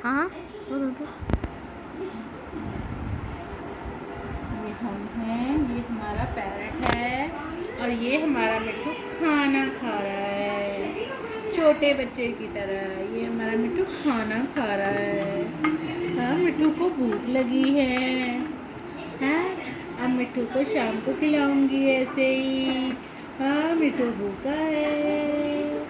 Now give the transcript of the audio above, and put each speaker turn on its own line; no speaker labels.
हाँ वो दो।
ये हम हैं, ये हमारा पैरट है और ये हमारा मिट्टू खाना खा रहा है छोटे बच्चे की तरह। ये हमारा मिट्टू खाना खा रहा है। हाँ, मिट्टू को भूख लगी है। हाँ, अब मिट्टू को शाम को खिलाऊंगी ऐसे ही। हाँ, मिट्टू भूखा है।